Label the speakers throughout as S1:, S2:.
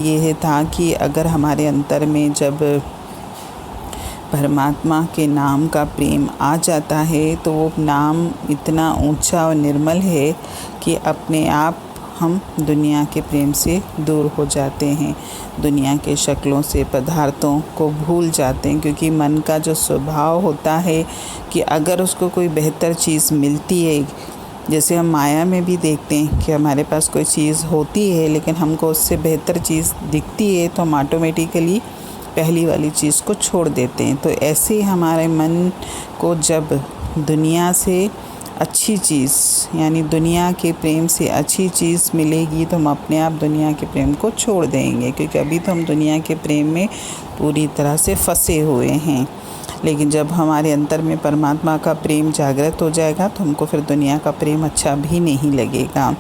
S1: ये था कि अगर हमारे अंतर में जब परमात्मा के नाम का प्रेम आ जाता है तो वो नाम इतना ऊंचा और निर्मल है कि अपने आप हम दुनिया के प्रेम से दूर हो जाते हैं, दुनिया के शक्लों से, पदार्थों को भूल जाते हैं। क्योंकि मन का जो स्वभाव होता है कि अगर उसको कोई बेहतर चीज़ मिलती है, जैसे हम माया में भी देखते हैं कि हमारे पास कोई चीज़ होती है लेकिन हमको उससे बेहतर चीज़ दिखती है तो हम ऑटोमेटिकली पहली वाली चीज़ को छोड़ देते हैं। तो ऐसे ही हमारे मन को जब दुनिया से अच्छी चीज़ यानी दुनिया के प्रेम से अच्छी चीज़ मिलेगी तो हम अपने आप दुनिया के प्रेम को छोड़ देंगे, क्योंकि अभी तो हम दुनिया के प्रेम में पूरी तरह से फंसे हुए हैं। लेकिन जब हमारे अंतर में परमात्मा का प्रेम जागृत हो जाएगा तो हमको फिर दुनिया का प्रेम अच्छा भी नहीं लगेगा।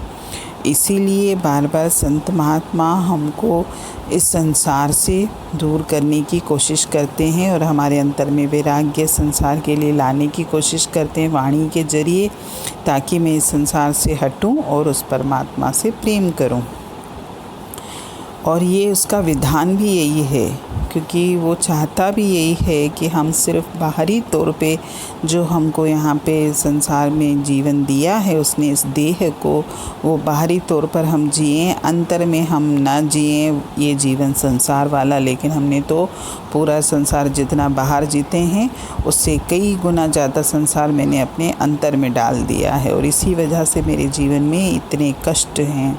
S1: इसीलिए बार बार संत महात्मा हमको इस संसार से दूर करने की कोशिश करते हैं और हमारे अंतर में वैराग्य संसार के लिए लाने की कोशिश करते हैं वाणी के जरिए, ताकि मैं इस संसार से हटूं और उस परमात्मा से प्रेम करूं। और ये उसका विधान भी यही है, क्योंकि वो चाहता भी यही है कि हम सिर्फ बाहरी तौर पे जो हमको यहाँ पे संसार में जीवन दिया है उसने इस देह को, वो बाहरी तौर पर हम जिएं, अंतर में हम ना जिएं ये जीवन संसार वाला। लेकिन हमने तो पूरा संसार जितना बाहर जीते हैं उससे कई गुना ज़्यादा संसार मैंने अपने अंतर में डाल दिया है, और इसी वजह से मेरे जीवन में इतने कष्ट हैं।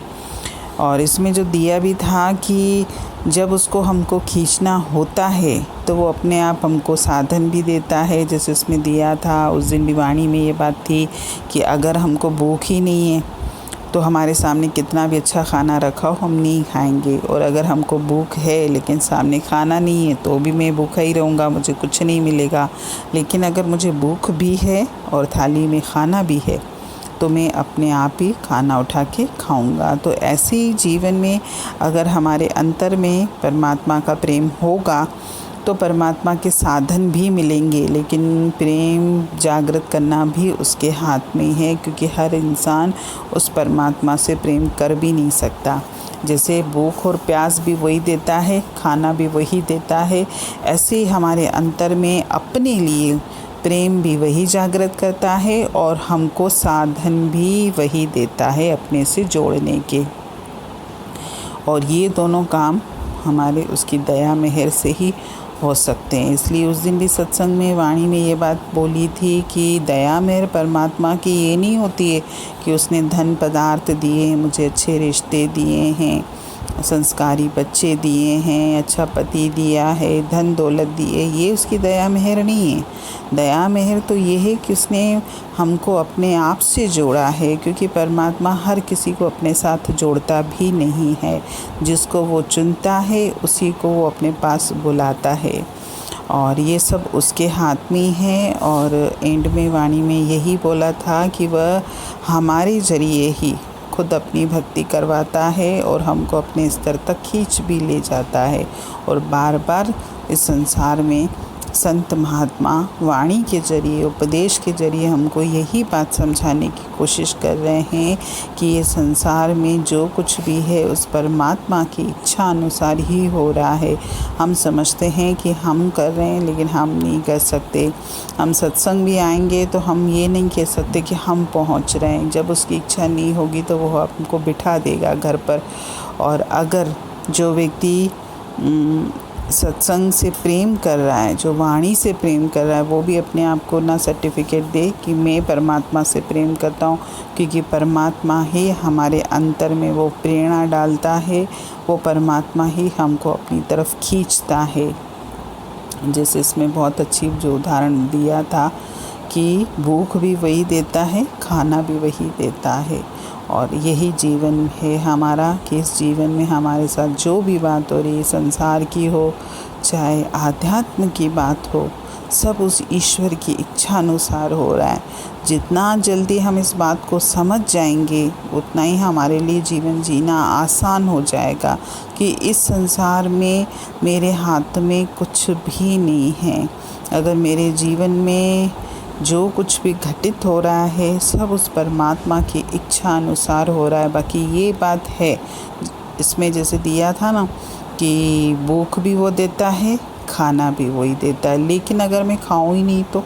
S1: और इसमें जो दिया भी था कि जब उसको हमको खींचना होता है तो वो अपने आप हमको साधन भी देता है। जैसे उसमें दिया था, उस दिन भी वाणी में ये बात थी कि अगर हमको भूख ही नहीं है तो हमारे सामने कितना भी अच्छा खाना रखा हो हम नहीं खाएंगे, और अगर हमको भूख है लेकिन सामने खाना नहीं है तो भी मैं भूखा ही रहूँगा, मुझे कुछ नहीं मिलेगा। लेकिन अगर मुझे भूख भी है और थाली में खाना भी है तो मैं अपने आप ही खाना उठा के खाऊंगा। तो ऐसे ही जीवन में अगर हमारे अंतर में परमात्मा का प्रेम होगा तो परमात्मा के साधन भी मिलेंगे, लेकिन प्रेम जागृत करना भी उसके हाथ में है, क्योंकि हर इंसान उस परमात्मा से प्रेम कर भी नहीं सकता। जैसे भूख और प्यास भी वही देता है, खाना भी वही देता है, ऐसे ही हमारे अंतर में अपने लिए प्रेम भी वही जागृत करता है और हमको साधन भी वही देता है अपने से जोड़ने के। और ये दोनों काम हमारे उसकी दया मेहर से ही हो सकते हैं। इसलिए उस दिन भी सत्संग में वाणी में ये बात बोली थी कि दया मेहर परमात्मा की ये नहीं होती है कि उसने धन पदार्थ दिए हैं, मुझे अच्छे रिश्ते दिए हैं, संस्कारी बच्चे दिए हैं, अच्छा पति दिया है, धन दौलत दिए, ये उसकी दया मेहर नहीं है। दया मेहर तो ये है कि उसने हमको अपने आप से जोड़ा है, क्योंकि परमात्मा हर किसी को अपने साथ जोड़ता भी नहीं है। जिसको वो चुनता है उसी को वो अपने पास बुलाता है, और ये सब उसके हाथ में है। और एंड में वाणी में यही बोला था कि वह हमारे जरिए ही खुद अपनी भक्ति करवाता है और हमको अपने स्तर तक खींच भी ले जाता है। और बार बार इस संसार में संत महात्मा वाणी के जरिए, उपदेश के जरिए हमको यही बात समझाने की कोशिश कर रहे हैं कि ये संसार में जो कुछ भी है उस परमात्मा की इच्छा अनुसार ही हो रहा है। हम समझते हैं कि हम कर रहे हैं लेकिन हम नहीं कर सकते। हम सत्संग भी आएंगे तो हम ये नहीं कह सकते कि हम पहुंच रहे हैं। जब उसकी इच्छा नहीं होगी तो वो हमको बिठा देगा घर पर। और अगर जो व्यक्ति सत्संग से प्रेम कर रहा है, जो वाणी से प्रेम कर रहा है, वो भी अपने आप को ना सर्टिफिकेट दे कि मैं परमात्मा से प्रेम करता हूँ, क्योंकि परमात्मा ही हमारे अंतर में वो प्रेरणा डालता है, वो परमात्मा ही हमको अपनी तरफ खींचता है। जैसे इसमें बहुत अच्छी जो उदाहरण दिया था कि भूख भी वही देता है, खाना भी वही देता है। और यही जीवन है हमारा कि इस जीवन में हमारे साथ जो भी बात हो रही है, संसार की हो चाहे आध्यात्म की बात हो, सब उस ईश्वर की इच्छा अनुसार हो रहा है। जितना जल्दी हम इस बात को समझ जाएंगे उतना ही हमारे लिए जीवन जीना आसान हो जाएगा, कि इस संसार में मेरे हाथ में कुछ भी नहीं है। अगर मेरे जीवन में जो कुछ भी घटित हो रहा है सब उस परमात्मा की इच्छा अनुसार हो रहा है। बाकी ये बात है इसमें जैसे दिया था ना कि भूख भी वो देता है, खाना भी वही देता है। लेकिन अगर मैं खाऊं ही नहीं तो,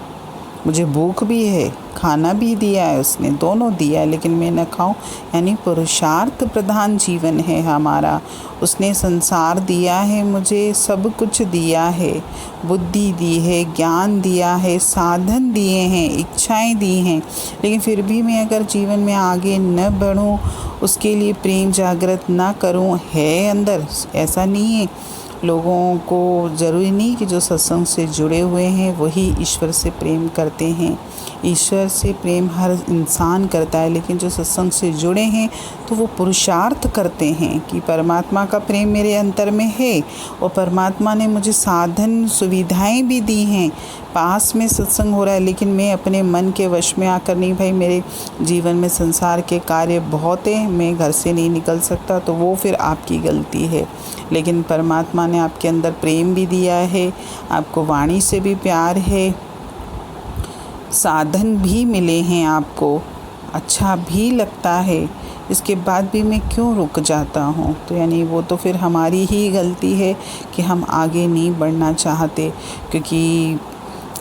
S1: मुझे भूख भी है, खाना भी दिया है उसने, दोनों दिया है, लेकिन मैं न खाऊं, यानी पुरुषार्थ प्रधान जीवन है हमारा। उसने संसार दिया है, मुझे सब कुछ दिया है, बुद्धि दी है, ज्ञान दिया है, साधन दिए हैं, इच्छाएं दी हैं, लेकिन फिर भी मैं अगर जीवन में आगे न बढ़ूं, उसके लिए प्रेम जागृत ना करूं, है अंदर, ऐसा नहीं है। लोगों को ज़रूरी नहीं कि जो सत्संग से जुड़े हुए हैं वही ईश्वर से प्रेम करते हैं। ईश्वर से प्रेम हर इंसान करता है, लेकिन जो सत्संग से जुड़े हैं तो वो पुरुषार्थ करते हैं कि परमात्मा का प्रेम मेरे अंतर में है, और परमात्मा ने मुझे साधन सुविधाएं भी दी हैं। पास में सत्संग हो रहा है, लेकिन मैं अपने मन के वश में आकर नहीं, भाई मेरे जीवन में संसार के कार्य बहुत हैं, मैं घर से नहीं निकल सकता, तो वो फिर आपकी गलती है। लेकिन परमात्मा ने आपके अंदर प्रेम भी दिया है, आपको वाणी से भी प्यार है, साधन भी मिले हैं आपको, अच्छा भी लगता है, इसके बाद भी मैं क्यों रुक जाता हूँ? तो यानी वो तो फिर हमारी ही गलती है कि हम आगे नहीं बढ़ना चाहते। क्योंकि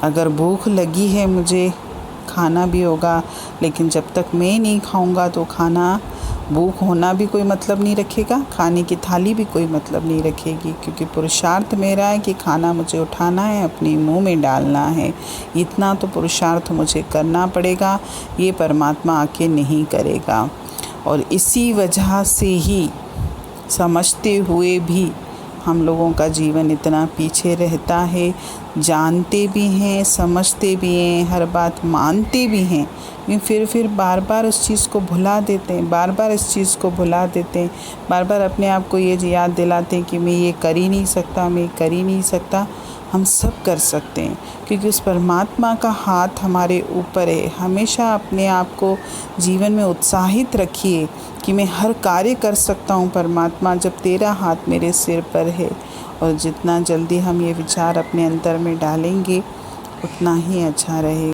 S1: अगर भूख लगी है, मुझे खाना भी होगा, लेकिन जब तक मैं नहीं खाऊंगा तो खाना, भूख होना भी कोई मतलब नहीं रखेगा, खाने की थाली भी कोई मतलब नहीं रखेगी। क्योंकि पुरुषार्थ मेरा है कि खाना मुझे उठाना है, अपने मुंह में डालना है, इतना तो पुरुषार्थ मुझे करना पड़ेगा, ये परमात्मा आके नहीं करेगा। और इसी वजह से ही समझते हुए भी हम लोगों का जीवन इतना पीछे रहता है। जानते भी हैं, समझते भी हैं, हर बात मानते भी हैं, लेकिन फिर बार बार उस चीज़ को भुला देते हैं, बार बार इस चीज़ को भुला देते हैं, बार बार अपने आप को ये याद दिलाते हैं कि मैं ये कर ही नहीं सकता, मैं कर ही नहीं सकता। हम सब कर सकते हैं, क्योंकि उस परमात्मा का हाथ हमारे ऊपर है। हमेशा अपने आप को जीवन में उत्साहित रखिए कि मैं हर कार्य कर सकता हूँ परमात्मा, जब तेरा हाथ मेरे सिर पर है। और जितना जल्दी हम ये विचार अपने अंतर में डालेंगे, उतना ही अच्छा रहेगा।